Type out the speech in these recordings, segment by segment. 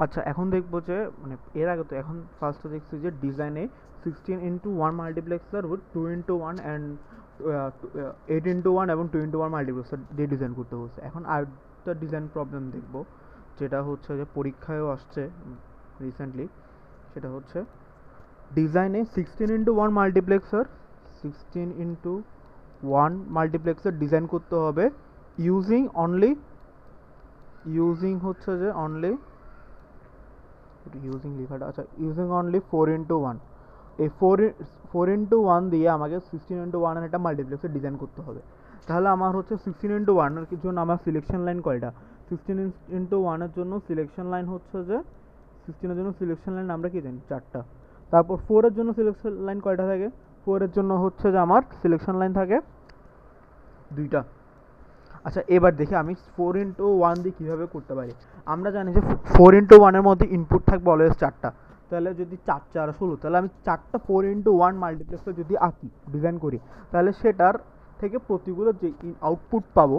আচ্ছা, এখন দেখবো যে মানে এর আগে তো এখন ফার্স্টে দেখছি যে ডিজাইনে 16:1 মাল্টিপ্লেক্সার উইথ 2:1 অ্যান্ড 8:1 এবং 2:1 মাল্টিপ্লেক্সার দিয়ে ডিজাইন করতে বলছে। এখন আরেকটা ডিজাইন প্রবলেম দেখবো, যেটা হচ্ছে যে পরীক্ষায়ও আসছে রিসেন্টলি। সেটা হচ্ছে ডিজাইনে 16:1 মাল্টিপ্লেক্সার 16:1 মাল্টিপ্লেক্সার ডিজাইন করতে হবে ইউজিং হচ্ছে যে অনলি ইউজিং লেখাটা, আচ্ছা, ইউজিং অনলি 4:1। এই 4:1 দিয়ে আমাকে 16:1 এর একটা মাল্টিপ্লেক্সের ডিজাইন করতে হবে। তাহলে আমার হচ্ছে 16:1 এর জন্য আমার সিলেকশন লাইন কয়টা? 16:1 এর জন্য সিলেকশন লাইন হচ্ছে যে 16 এর জন্য সিলেকশন লাইন আমরা কি জানি, 4টা। তারপর 4 এর জন্য সিলেকশন লাইন কয়টা থাকে? 4 এর জন্য হচ্ছে যে আমার সিলেকশন লাইন থাকে 2টা। আচ্ছা, এবার দেখি আমি 4:1 দিয়ে কীভাবে করতে পারি। আমরা জানি যে 4:1 এর মধ্যে ইনপুট থাকবে অলওয়েজ 4টা। তাহলে যদি 4 4 16, তাহলে আমি 4টা 4:1 মাল্টিপ্লেক্সার যদি আঁকি, ডিজাইন করি, তাহলে সেটার থেকে প্রতিগুলো যে আউটপুট পাবো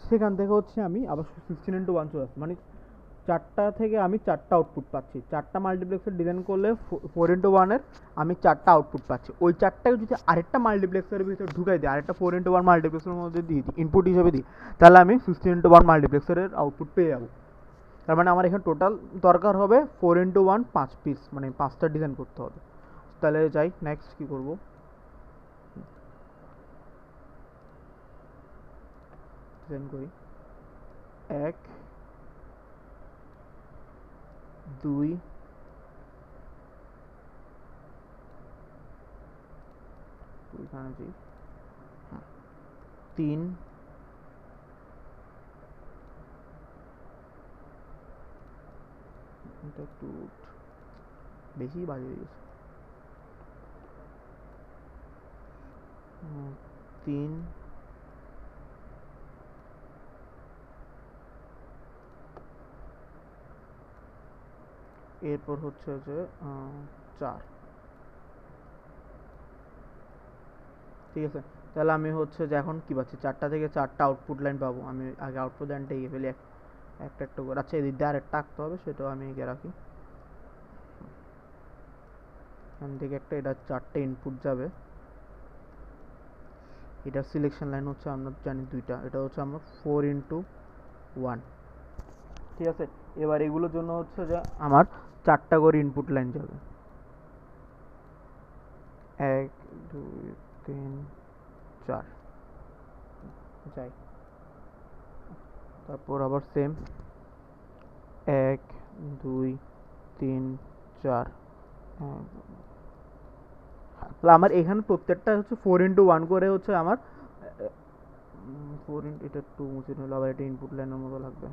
সেখান থেকে হচ্ছে আমি আবার 16:1 চলে আসবো। মানে 4টা থেকে আমি 4টা আউটপুট পাচ্ছি। 4টা মাল্টিপ্লেক্সার ডিজাইন করলে 4:1 এর আমি 4টা আউটপুট পাচ্ছি। ওই 4টাকে যদি আরেকটা মাল্টিপ্লেক্সারের ভিতরে ঢুকাই দিই, আরেকটা 4:1 মাল্টিপ্লেক্সারের মধ্যে দিই, ইনপুট হিসেবে দিই, তাহলে আমি 16:1 মাল্টিপ্লেক্সারের আউটপুট পেয়ে যাবো। তার মানে আমার এখানে টোটাল দরকার হবে 4:1 5 পিস, মানে 5টা ডিজাইন করতে হবে। তাহলে যাই নেক্সট কী করবো, ডিজাইন করি। 1 2 এখানে যাই, 3 এটা একটু বেশি বাজে গেছে, 3 এরপর হচ্ছে যে 4। ঠিক আছে, তাহলে আমি হচ্ছে যে এখন কি পাচ্ছি, 4টা থেকে 4টা আউটপুট লাইন পাবো। আমি আগে আউটপুট লাইনটা এগিয়ে ফেলি একটা একটা করে। আচ্ছা, এদিক দিয়ে আরেকটা আঁকতে হবে, সেটাও আমি এগিয়ে রাখি। এখান থেকে একটা, এটা 4টে ইনপুট যাবে। এটার সিলেকশন লাইন হচ্ছে আমরা জানি 2টা, এটা হচ্ছে আমার 4:1। ঠিক আছে, এবার এগুলোর জন্য হচ্ছে যে আমার 4টা করে ইনপুট লাইন যাবে। 1 2 3 4 যাই। তারপর আবার সেম 1 2 3 4। তাহলে আমার এখানে প্রত্যেকটা হচ্ছে 4:1 করে হচ্ছে আমার 4 এটা 2 মুছে নিল, আবার এটা ইনপুট লাইনের মতো লাগবে।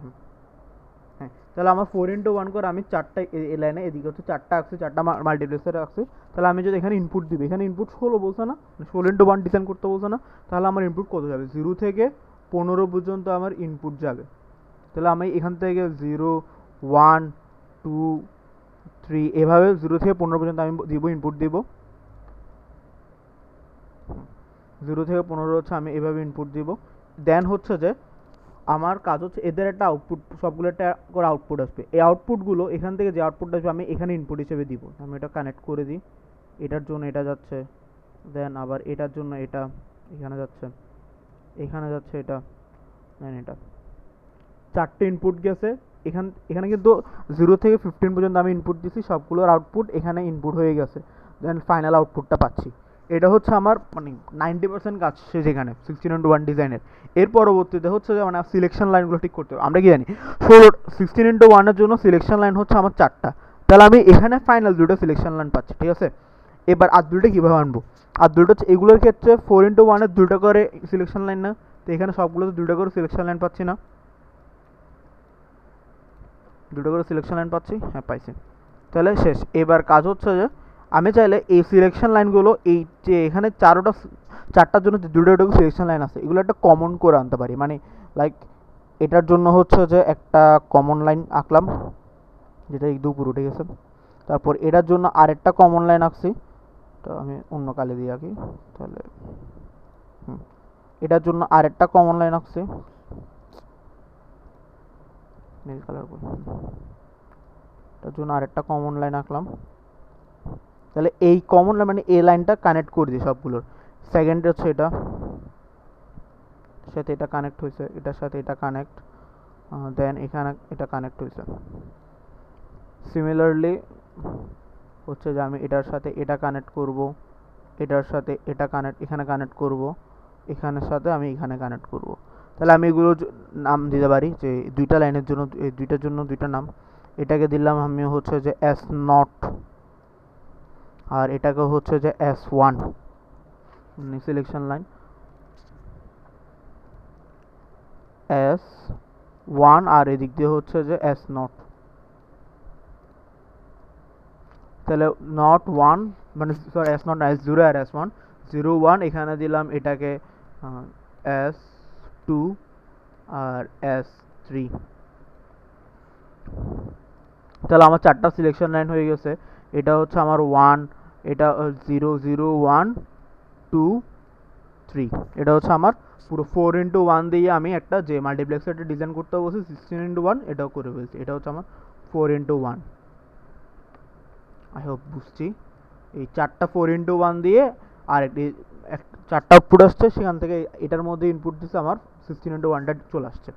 হ্যাঁ, তাহলে আমার 4:1 করে আমি 4টা এই লাইনে, এদিকে হচ্ছে 4টা আসছে, 4টা মাল্টিপ্লেক্সারে আসছে। তাহলে আমি যদি এখানে ইনপুট দিই, এখানে ইনপুট 16 বলছে না, 16:1 ডিজাইন করতে বলছে না, তাহলে আমার ইনপুট কত যাবে? 0 থেকে 15 পর্যন্ত আমার ইনপুট যাবে। তাহলে আমি এখান থেকে 0 1 2 3 এভাবে 0 থেকে 15 পর্যন্ত আমি দিব, ইনপুট দিব। 0 থেকে 15 হচ্ছে আমি এভাবে ইনপুট দিব। দেন হচ্ছে যে আমার কাজ হচ্ছে এদের একটা আউটপুট, সবগুলো একটা করে আউটপুট আসবে। এই আউটপুটগুলো এখান থেকে যে আউটপুট আসবে আমি এখানে ইনপুট হিসেবে দিব। আমি এটা কানেক্ট করে দিই, এটার জন্য এটা যাচ্ছে, দেন আবার এটার জন্য এটা এখানে যাচ্ছে, এখানে যাচ্ছে এটা, দেন এটা 4টে ইনপুট গেছে। এখানে কিন্তু 0 থেকে 15 পর্যন্ত আমি ইনপুট দিছি, সবগুলোর আউটপুট এখানে ইনপুট হয়ে গেছে। দেন ফাইনাল আউটপুটটা পাচ্ছি। এটা হচ্ছে আমার মানে 90% কাজ শেষ এখানে 16:1 ডিজাইনের। এর পরবর্তীতে হচ্ছে যে মানে সিলেকশন লাইনগুলো ঠিক করতে হবে। আমরা কি জানি 16:1 এর জন্য সিলেকশন লাইন হচ্ছে আমার 4টা। তাহলে আমি এখানে ফাইনাল 2টা সিলেকশন লাইন পাচ্ছি। ঠিক আছে, এবার আর 2টা কীভাবে আনবো? আর 2টা হচ্ছে এগুলোর ক্ষেত্রে 4:1 এর 2টা করে সিলেকশন লাইন না, তো এখানে সবগুলোতে 2টা করে সিলেকশন লাইন পাচ্ছি না, 2টা করে সিলেকশন লাইন পাচ্ছি, হ্যাঁ পাইছি। তাহলে শেষ। এবার কাজ হচ্ছে যে আমি চাইলে এই সিলেকশন লাইনগুলো, এই যে এখানে 4টার জন্য যে 2টা সিলেকশন লাইন আছে, এগুলো একটা কমন করে আনতে পারি। মানে লাইক এটার জন্য হচ্ছে যে একটা কমন লাইন আঁকলাম, যেটা এই পুরো, ঠিক আছে। তারপর এটার জন্য আরেকটা কমন লাইন আঁকছি, তো আমি অন্য কালে দিয়ে আঁকি তাহলে। এটার জন্য আরেকটা কমন লাইন আঁকছি, নীল কালার করে, তার জন্য আরেকটা কমন লাইন আঁকলাম। তাহলে এই কমন লাইন মানে এই লাইনটা কানেক্ট করে দিই সবগুলোর। সেকেন্ড হচ্ছে এটা সাথে এটা কানেক্ট হয়েছে, এটার সাথে এটা কানেক্ট, দেন এখানে এটা কানেক্ট হয়েছে। সিমিলারলি হচ্ছে যে আমি এটার সাথে এটা কানেক্ট করব, এটার সাথে এটা কানেক্ট এখানে কানেক্ট করব, এখানের সাথে আমি এখানে কানেক্ট করব। তাহলে আমি এগুলো নাম দিতে পারি যে দুইটা লাইনের জন্য এই দুইটার জন্য দুইটা নাম। এটাকে দিলাম আমি হচ্ছে যে S0 আর এটাকে হচ্ছে যে S1 সিলেকশন লাইন, S1 আর এদিক দিয়ে হচ্ছে যে S0। তাহলে নট ওয়ান মানে সরি S0 না S0 আর S1, 0 1 এখানে দিলাম এটাকে S2 আর S3। তাহলে আমার চারটা সিলেকশন লাইন হয়ে গেছে। এটা হচ্ছে আমার 1, এটা 0 0 1 2 3, এটা হচ্ছে আমার পুরো 4x1 দিয়ে আমি একটা যে মাল্টিপ্লেক্সারটা ডিজাইন করতে বলছি 16x1 এটাও করে ফেলছি। এটা হচ্ছে আমার 4x1। আই হোপ বুঝছি। এই চারটা 4x1 দিয়ে আর একটি চারটা আউটপুট আসছে, সেখান থেকে এটার মধ্যে ইনপুট দিচ্ছে আমার 16x1টা চলে আসছে।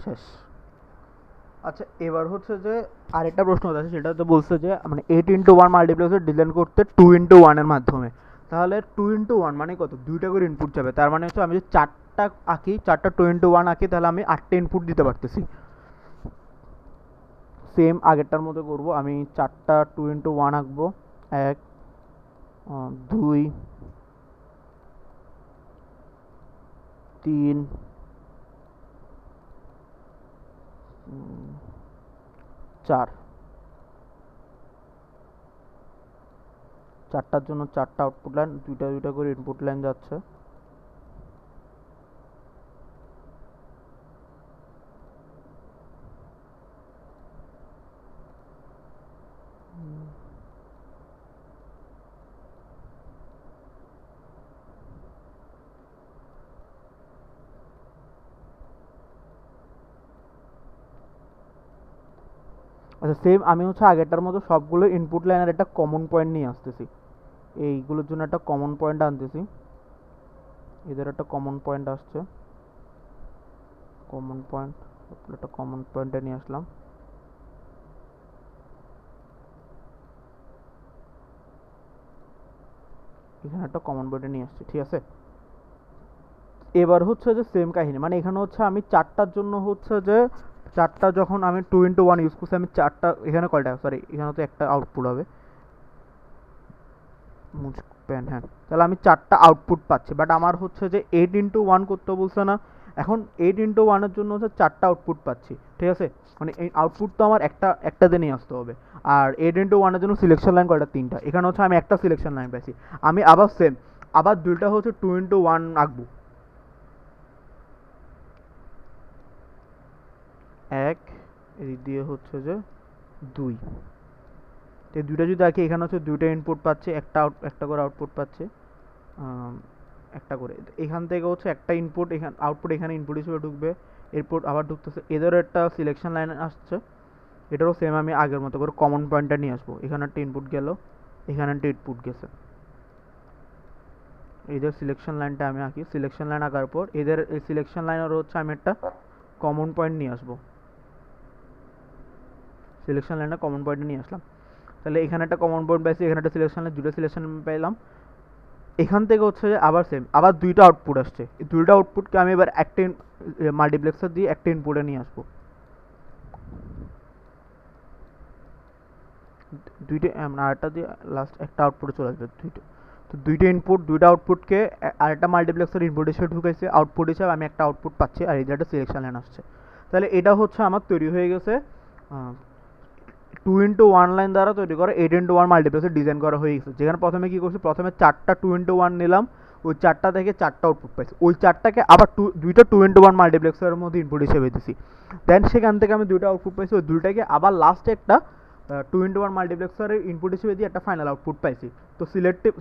শেষ। আচ্ছা এবার হচ্ছে যে আরেকটা প্রশ্ন আছে, সেটা তো বলছে যে মানে 8x1 মাল্টিপ্লেক্সার ডিজাইন করতে 2x1 এর মাধ্যমে। তাহলে 2x1 মানে কত? দুইটা করে ইনপুট যাবে। তার মানে হচ্ছে আমি যদি চারটা আঁকি, চারটা 2x1 আঁকি, তাহলে আমি 8টা ইনপুট দিতে পারতেছি। সেম আগেরটার মতো করব, আমি চারটা 2x1 আঁকবো। 1 2 3 4, চারটার জন্য চারটা আউটপুট লাইন, দুইটা দুইটা করে ইনপুট লাইন যাচ্ছে। আচ্ছা সেম আমি হচ্ছে আগেরটার মতো সবগুলো ইনপুট লাইনের একটা কমন পয়েন্ট নিয়ে আসতেছি। এইগুলোর জন্য একটা কমন পয়েন্ট আনতেছি, এদের একটা কমন পয়েন্ট আসছে, কমন পয়েন্ট, একটা কমন পয়েন্টে নিয়ে আসলাম। এখানে একটা কমন পয়েন্টে নিয়ে আসছি, ঠিক আছে। এবার হচ্ছে যে সেম কাহিনী, মানে এখানে হচ্ছে আমি চারটার জন্য হচ্ছে যে চারটা যখন আমি 2x1 ইউজ করছি, আমি চারটা এখানে কয়টা সরি এখানে তো একটা আউটপুট হবে পেন, হ্যাঁ। তাহলে আমি চারটা আউটপুট পাচ্ছি, বাট আমার হচ্ছে যে 8x1 করতে বলছে না। এখন 8x1 এর জন্য হচ্ছে চারটা আউটপুট পাচ্ছি, ঠিক আছে। মানে এই আউটপুট তো আমার একটাতে নিয়ে আসতে হবে। আর 8x1 এর জন্য সিলেকশন লাইন কয়টা? তিনটা। এখানে হচ্ছে আমি একটা সিলেকশন লাইন পাইছি। আমি আবার সেম আবার দুইটা হচ্ছে 2x1 আঁকবো। 1 এদিক দিয়ে হচ্ছে যে 2, তো দুইটা যদি আঁকি, এখানে হচ্ছে দুইটা ইনপুট পাচ্ছে, একটা করে আউটপুট পাচ্ছে, একটা করে। এখান থেকে হচ্ছে একটা ইনপুট এখানে আউটপুট এখানে ইনপুট হিসেবে ঢুকবে, এরপর আবার ঢুকতেছে, এদেরও একটা সিলেকশন লাইন আসছে। এটারও সেম আমি আগের মতো করে কমন পয়েন্টটা নিয়ে আসবো। এখানে একটা ইনপুট গেল, এখানে একটা ইনপুট গেছে। এদের সিলেকশন লাইনটা আমি আঁকি। সিলেকশন লাইন আঁকার পর এদের এই সিলেকশন লাইনের হচ্ছে আমি একটা কমন পয়েন্ট নিয়ে আসবো। সিলেকশন লাইনটা কমন পয়েন্টে নিয়ে আসলাম। তাহলে এখানে একটা কমন পয়েন্ট পাইছি, এখানে একটা সিলেকশন লাইন, দুটো সিলেকশন পেলাম। এখান থেকে হচ্ছে যে আবার সেম আবার দুইটা আউটপুট আসছে। এই দুইটা আউটপুটকে আমি এবার একটা মাল্টিপ্লেক্সার দিয়ে একটা ইনপুটে নিয়ে আসবো। দুইটা আরেকটা দিয়ে লাস্ট একটা আউটপুটে চলে আসবে দুইটা। তো দুইটা ইনপুট দুইটা আউটপুটকে আরেকটা মাল্টিপ্লেক্সার ইনপুট হিসেবে ঢুকাইছে, আউটপুট হিসেবে আমি একটা আউটপুট পাচ্ছি, আর এই একটা সিলেকশন লাইন আসছে। তাহলে এটা হচ্ছে আমার তৈরি হয়ে গেছে 2x1 লাইন দ্বারা তৈরি করা 8x1 মাল্টিপ্লেক্সার ডিজাইন করা হয়ে গেছে। যেখানে প্রথমে কী করছি, প্রথমে চারটা 2x1 নিলাম, ওই চারটা থেকে চারটা আউটপুট পাইছি, ওই চারটাকে আবার দুইটা 2x1 মাল্টিপ্লেক্সারের মধ্যে ইনপুট হিসেবে দিছি। দেন সেখান থেকে আমি দুইটা আউটপুট পাইছি, ওই দুইটাকে আবার লাস্টে একটা 2x1 মাল্টিপ্লেক্সারের ইনপুট হিসেবে দিয়ে একটা ফাইনাল আউটপুট পাইছি। তো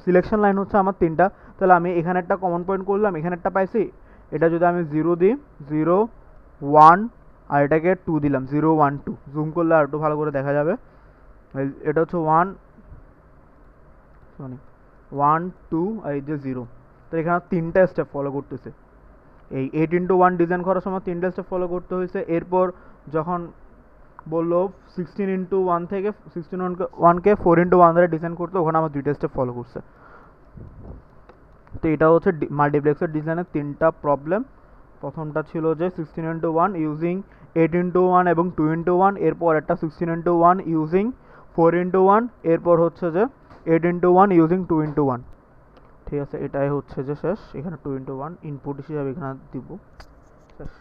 সিলেকশন লাইন হচ্ছে আমার তিনটা। তাহলে আমি এখানে একটা কমন পয়েন্ট করলাম, এখানে একটা পাইছি। এটা যদি আমি 0 দিই, 0 1 আর এটাকে 2 দিলাম, 0 1 2, জুম করলে আর একটু ভালো করে দেখা যাবে। এটা হচ্ছে 1 সরি 1 2 আর এই যে 0। তো এখানে 3টা স্টেপ ফলো করতেছে। এই 8x1 ডিজাইন করার সময় 3টা স্টেপ ফলো করতে হয়েছে। এরপর যখন বললো 16x1 থেকে 16 1কে 4x1 ধরে ডিজাইন করতে, ওখানে আমার 2টা স্টেপ ফলো করছে। তো এটা হচ্ছে মাল্টিপ্লেক্সের ডিজাইনের 3টা প্রবলেম। প্রথমটা ছিল যে 16x1 ইউজিং 8x1 এবং 2x1, এরপর একটা 16x1 ইউজিং 4x1, এরপর হচ্ছে যে 8x1 ইউজিং 2x1। ঠিক আছে, এটাই হচ্ছে যে শেষ। এখানে 2x1 ইনপুট হিসেবে এখানে দিব শেষ।